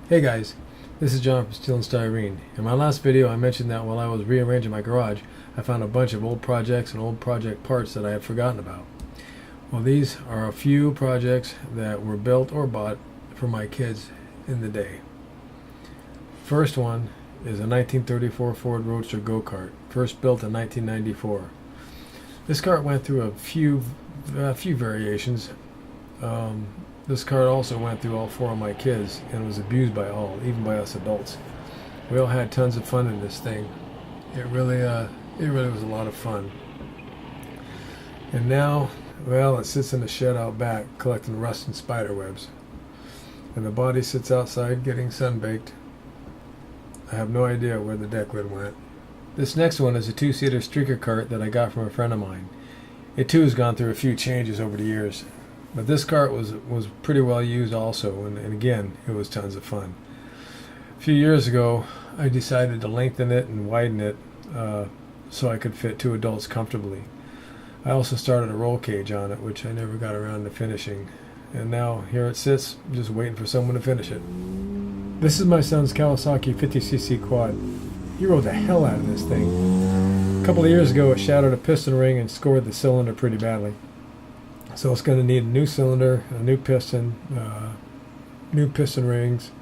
Hey guys, this is John from Steel and Styrene. In my last video I mentioned that while I was rearranging my garage I found a bunch of old projects and old project parts that I had forgotten about. Well, these are a few projects that were built or bought for my kids in the day. First one is a 1934 Ford Roadster go-kart, first built in 1994. This kart went through a few variations. This kart also went through all four of my kids and was abused by all, even by us adults. We all had tons of fun in this thing. It really was a lot of fun. And now, well, it sits in the shed out back collecting rust and spider webs. And the body sits outside getting sunbaked. I have no idea where the deck lid went. This next one is a two-seater streaker kart that I got from a friend of mine. It too has gone through a few changes over the years. But this kart was pretty well used also, and again, it was tons of fun. A few years ago, I decided to lengthen it and widen it so I could fit two adults comfortably. I also started a roll cage on it, which I never got around to finishing. And now here it sits, just waiting for someone to finish it. This is my son's Kawasaki 50cc quad. He rode the hell out of this thing. A couple of years ago, it shattered a piston ring and scored the cylinder pretty badly. So it's going to need a new cylinder, a new piston rings.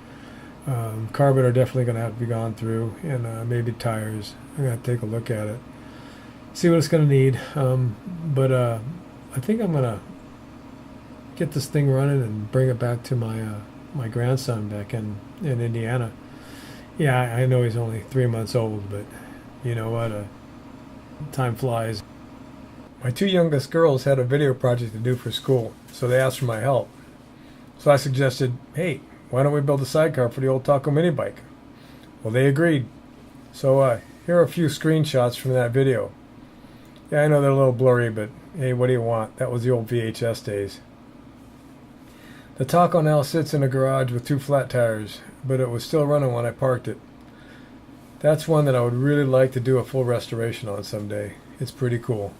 Carburetor definitely going to have to be gone through, and maybe tires. I'm going to take a look at it, see what it's going to need. But I think I'm going to get this thing running and bring it back to my grandson back in Indiana. Yeah, I know he's only 3 months old, but you know what? Time flies. My two youngest girls had a video project to do for school, so they asked for my help. So I suggested, hey, why don't we build a sidecar for the old Taco mini bike? Well, they agreed. So here are a few screenshots from that video. Yeah, I know they're a little blurry, but hey, what do you want? That was the old VHS days. The Taco now sits in a garage with two flat tires, but it was still running when I parked it. That's one that I would really like to do a full restoration on someday. It's pretty cool.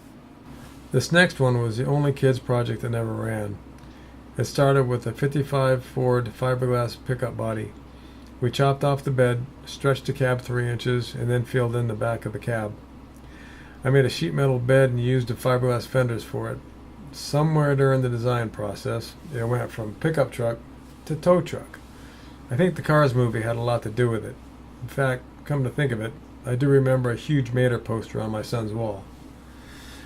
This next one was the only kids project that never ran. It started with a 55 Ford fiberglass pickup body. We chopped off the bed, stretched the cab 3 inches, and then filled in the back of the cab. I made a sheet metal bed and used the fiberglass fenders for it. Somewhere during the design process, it went from pickup truck to tow truck. I think the Cars movie had a lot to do with it. In fact, come to think of it, I do remember a huge Mater poster on my son's wall.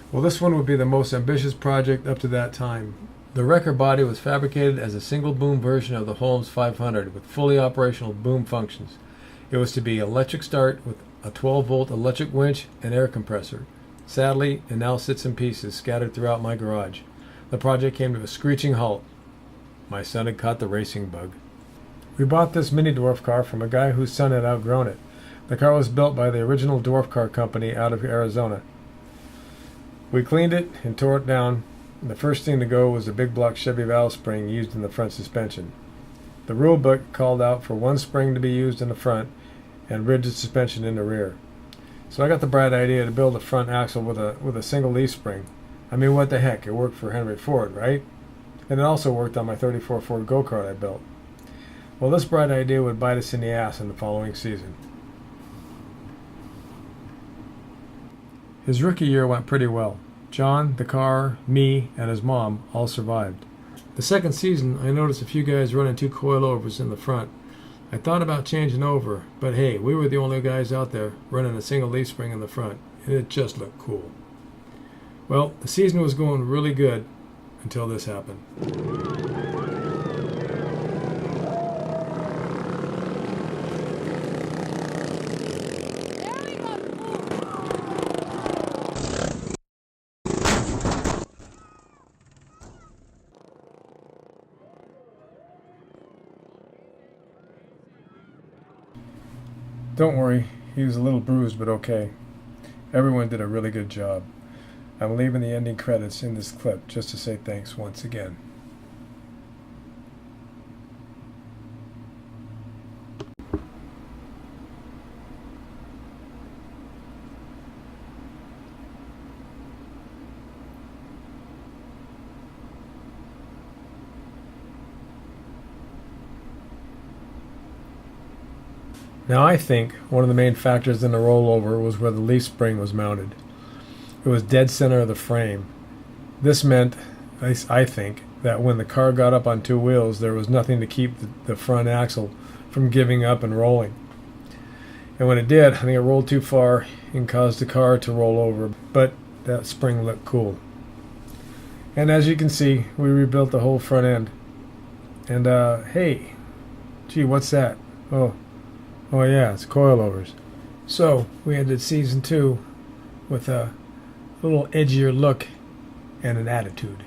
Well, this one would be the most ambitious project up to that time. The wrecker body was fabricated as a single boom version of the Holmes 500 with fully operational boom functions. It was to be electric start with a 12-volt electric winch and air compressor. Sadly, it now sits in pieces scattered throughout my garage. The project came to a screeching halt. My son had caught the racing bug. We bought this mini Dwarf car from a guy whose son had outgrown it. The car was built by the original Dwarf Car company out of Arizona. We cleaned it and tore it down, and the first thing to go was the big block Chevy valve spring used in the front suspension. The rule book called out for one spring to be used in the front and rigid suspension in the rear. So I got the bright idea to build a front axle with a single leaf spring. I mean, what the heck, it worked for Henry Ford, right? And it also worked on my 34 Ford go-kart I built. Well, this bright idea would bite us in the ass in the following season. His rookie year went pretty well. John, the car, me, and his mom all survived. The second season, I noticed a few guys running two coilovers in the front. I thought about changing over, but hey, we were the only guys out there running a single leaf spring in the front, and it just looked cool. Well, the season was going really good until this happened. Don't worry, he was a little bruised, but okay. Everyone did a really good job. I'm leaving the ending credits in this clip just to say thanks once again. Now I think one of the main factors in the rollover was where the leaf spring was mounted. It was dead center of the frame. This meant, at least I think, that when the car got up on two wheels, there was nothing to keep the front axle from giving up and rolling. And when it did, I think it rolled too far and caused the car to roll over, but that spring looked cool. And as you can see, we rebuilt the whole front end. And hey, gee, what's that? Oh yeah, it's coilovers. So we ended season 2 with a little edgier look and an attitude.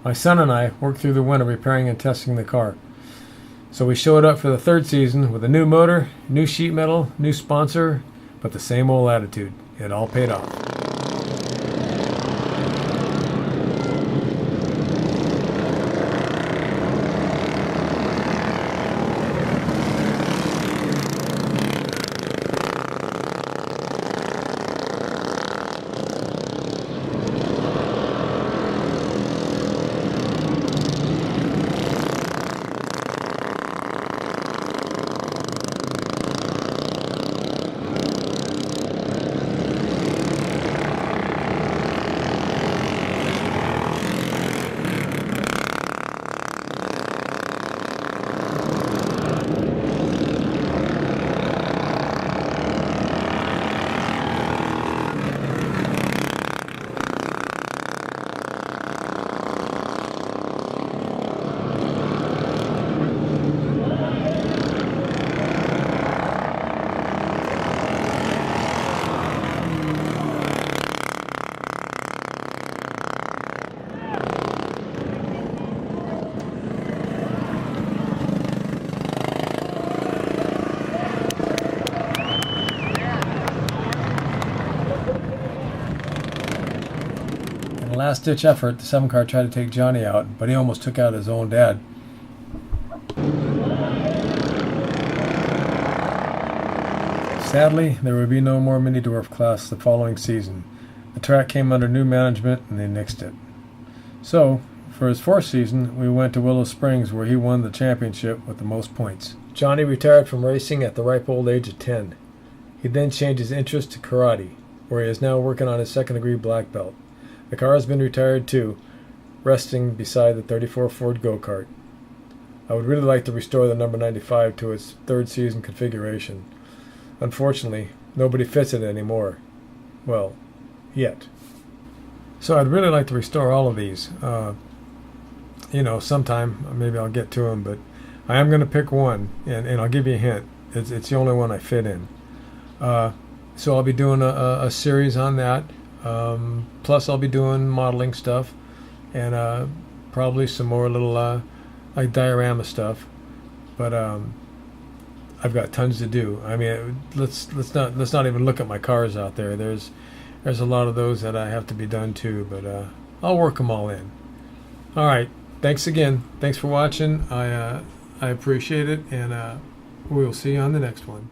My son and I worked through the winter repairing and testing the car. So we showed up for the 3rd season with a new motor, new sheet metal, new sponsor, but the same old attitude. It all paid off. In a last-ditch effort, the 7 car tried to take Johnny out, but he almost took out his own dad. Sadly, there would be no more Mini Dwarf class the following season. The track came under new management and they nixed it. So, for his 4th season, we went to Willow Springs where he won the championship with the most points. Johnny retired from racing at the ripe old age of 10. He then changed his interest to karate, where he is now working on his 2nd-degree black belt. The car has been retired too, resting beside the 34 Ford go-kart. I would really like to restore the number 95 to its 3rd season configuration. Unfortunately, nobody fits it anymore. Well, yet. So I'd really like to restore all of these. Sometime maybe I'll get to them, but I am going to pick one, and I'll give you a hint. It's the only one I fit in. So I'll be doing a series on that. Plus I'll be doing modeling stuff and probably some more little like diorama stuff, but I've got tons to do. I mean, let's not even look at my cars out there. There's a lot of those that I have to be done too, but I'll work them all in. All right, thanks again. Thanks for watching. I appreciate it, and we'll see you on the next one.